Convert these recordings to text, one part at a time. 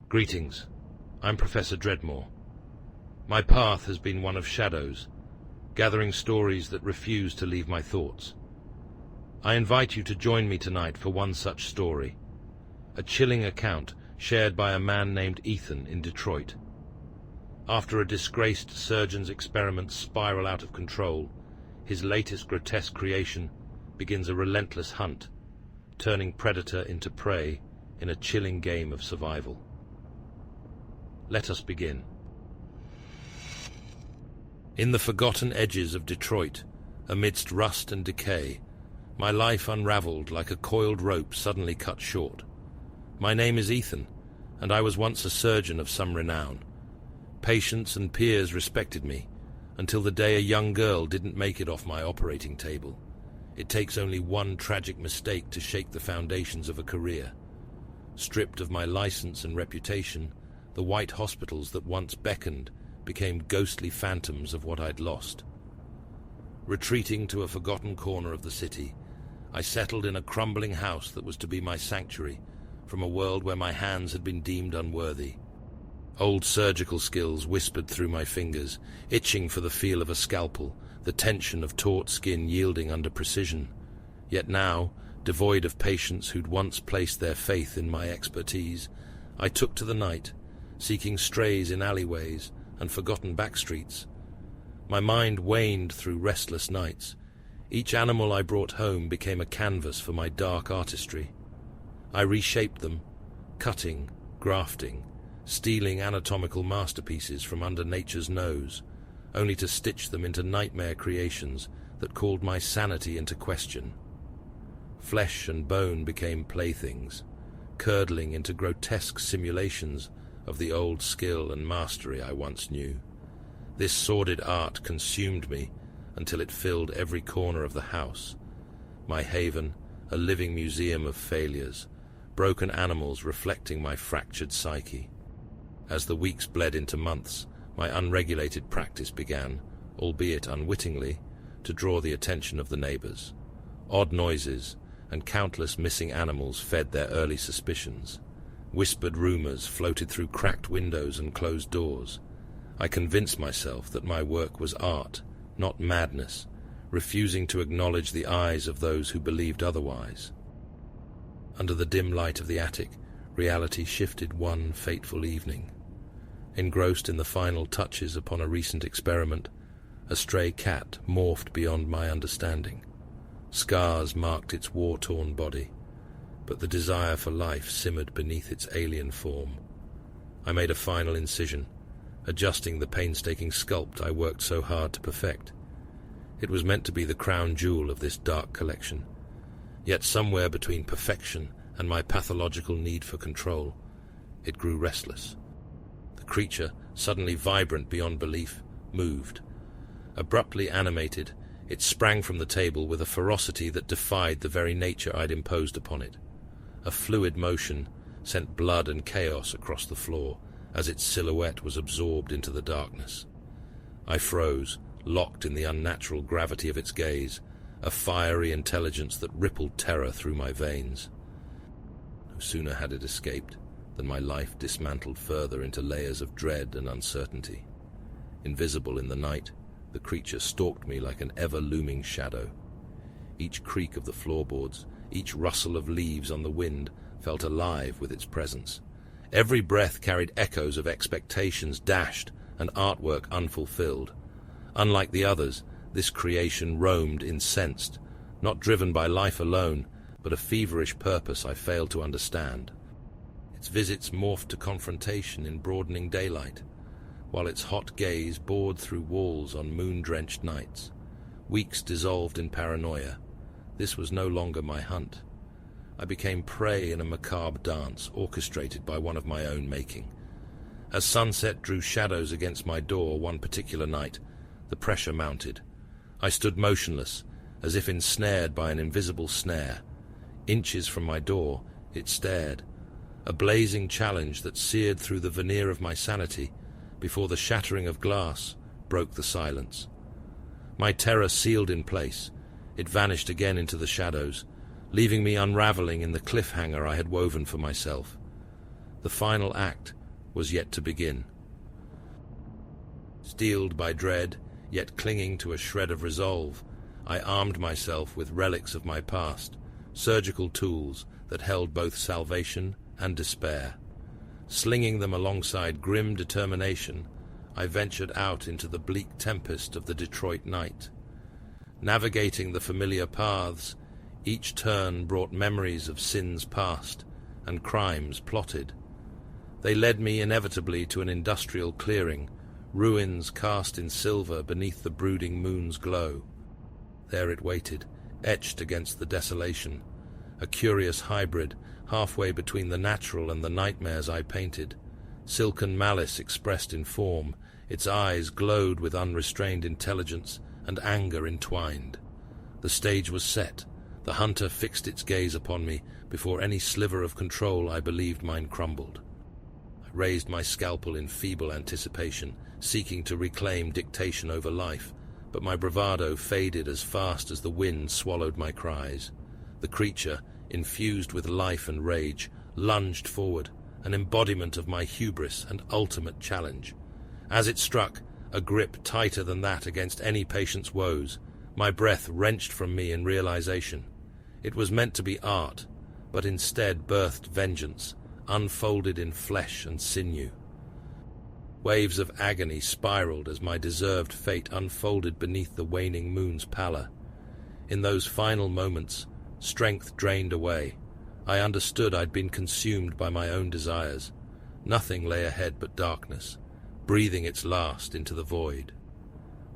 Greetings. I'm Professor Dreadmore. My path has been one of shadows, gathering stories that refuse to leave my thoughts. I invite you to join me tonight for one such story, a chilling account shared by a man named Ethan in Detroit. After a disgraced surgeon's experiments spiral out of control, his latest grotesque creation begins a relentless hunt, turning predator into prey in a chilling game of survival. Let us begin. In the forgotten edges of Detroit, amidst rust and decay, my life unraveled like a coiled rope suddenly cut short. My name is Ethan, and I was once a surgeon of some renown. Patients and peers respected me, until the day a young girl didn't make it off my operating table. It takes only one tragic mistake to shake the foundations of a career. Stripped of my license and reputation, the white hospitals that once beckoned became ghostly phantoms of what I'd lost. Retreating to a forgotten corner of the city, I settled in a crumbling house that was to be my sanctuary from a world where my hands had been deemed unworthy. Old surgical skills whispered through my fingers, itching for the feel of a scalpel, the tension of taut skin yielding under precision. Yet now, devoid of patients who'd once placed their faith in my expertise, I took to the night, seeking strays in alleyways and forgotten backstreets. My mind waned through restless nights. Each animal I brought home became a canvas for my dark artistry. I reshaped them, cutting, grafting, stealing anatomical masterpieces from under nature's nose, only to stitch them into nightmare creations that called my sanity into question. Flesh and bone became playthings, curdling into grotesque simulations of the old skill and mastery I once knew. This sordid art consumed me until it filled every corner of the house. My haven, a living museum of failures, broken animals reflecting my fractured psyche. As the weeks bled into months, my unregulated practice began, albeit unwittingly, to draw the attention of the neighbors. Odd noises and countless missing animals fed their early suspicions. Whispered rumors floated through cracked windows and closed doors. I convinced myself that my work was art, not madness, refusing to acknowledge the eyes of those who believed otherwise. Under the dim light of the attic, reality shifted one fateful evening. Engrossed in the final touches upon a recent experiment, a stray cat morphed beyond my understanding. Scars marked its war-torn body, but the desire for life simmered beneath its alien form. I made a final incision, adjusting the painstaking sculpt I worked so hard to perfect. It was meant to be the crown jewel of this dark collection, yet somewhere between perfection and my pathological need for control, it grew restless. The creature, suddenly vibrant beyond belief, moved. Abruptly animated, it sprang from the table with a ferocity that defied the very nature I'd imposed upon it. A fluid motion sent blood and chaos across the floor as its silhouette was absorbed into the darkness. I froze, locked in the unnatural gravity of its gaze, a fiery intelligence that rippled terror through my veins. No sooner had it escaped than my life dismantled further into layers of dread and uncertainty. Invisible in the night, the creature stalked me like an ever-looming shadow. Each creak of the floorboards, each rustle of leaves on the wind felt alive with its presence. Every breath carried echoes of expectations dashed and artwork unfulfilled. Unlike the others, this creation roamed incensed, not driven by life alone, but a feverish purpose I failed to understand. Its visits morphed to confrontation in broadening daylight, while its hot gaze bored through walls on moon-drenched nights. Weeks dissolved in paranoia. This was no longer my hunt. I became prey in a macabre dance orchestrated by one of my own making. As sunset drew shadows against my door one particular night, the pressure mounted. I stood motionless, as if ensnared by an invisible snare. Inches from my door, it stared, a blazing challenge that seared through the veneer of my sanity before the shattering of glass broke the silence. My terror sealed in place. It vanished again into the shadows, leaving me unraveling in the cliffhanger I had woven for myself. The final act was yet to begin. Steeled by dread, yet clinging to a shred of resolve, I armed myself with relics of my past, surgical tools that held both salvation and despair. Slinging them alongside grim determination, I ventured out into the bleak tempest of the Detroit night. Navigating the familiar paths, each turn brought memories of sins past and crimes plotted. They led me inevitably to an industrial clearing, ruins cast in silver beneath the brooding moon's glow. There it waited, etched against the desolation, a curious hybrid, halfway between the natural and the nightmares I painted. Silken malice expressed in form, its eyes glowed with unrestrained intelligence and anger entwined. The stage was set. The hunter fixed its gaze upon me before any sliver of control I believed mine crumbled. I raised my scalpel in feeble anticipation, seeking to reclaim dictation over life, but my bravado faded as fast as the wind swallowed my cries. The creature, infused with life and rage, lunged forward, an embodiment of my hubris and ultimate challenge. As it struck, a grip tighter than that against any patient's woes, my breath wrenched from me in realization. It was meant to be art, but instead birthed vengeance, unfolded in flesh and sinew. Waves of agony spiraled as my deserved fate unfolded beneath the waning moon's pallor. In those final moments, strength drained away. I understood I'd been consumed by my own desires. Nothing lay ahead but darkness, breathing its last into the void.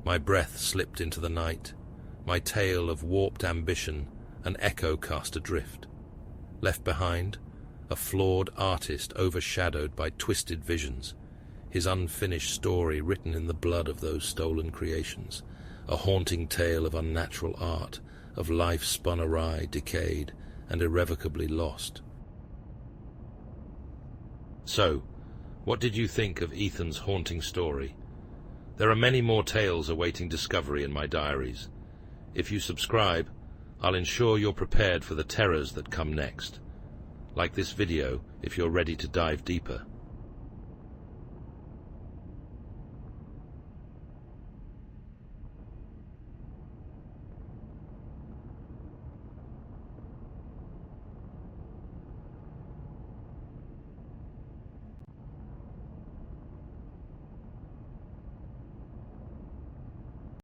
My breath slipped into the night, my tale of warped ambition an echo cast adrift. Left behind, a flawed artist overshadowed by twisted visions, his unfinished story written in the blood of those stolen creations, a haunting tale of unnatural art, of life spun awry, decayed, and irrevocably lost. So, what did you think of Ethan's haunting story? There are many more tales awaiting discovery in my diaries. If you subscribe, I'll ensure you're prepared for the terrors that come next. Like this video if you're ready to dive deeper.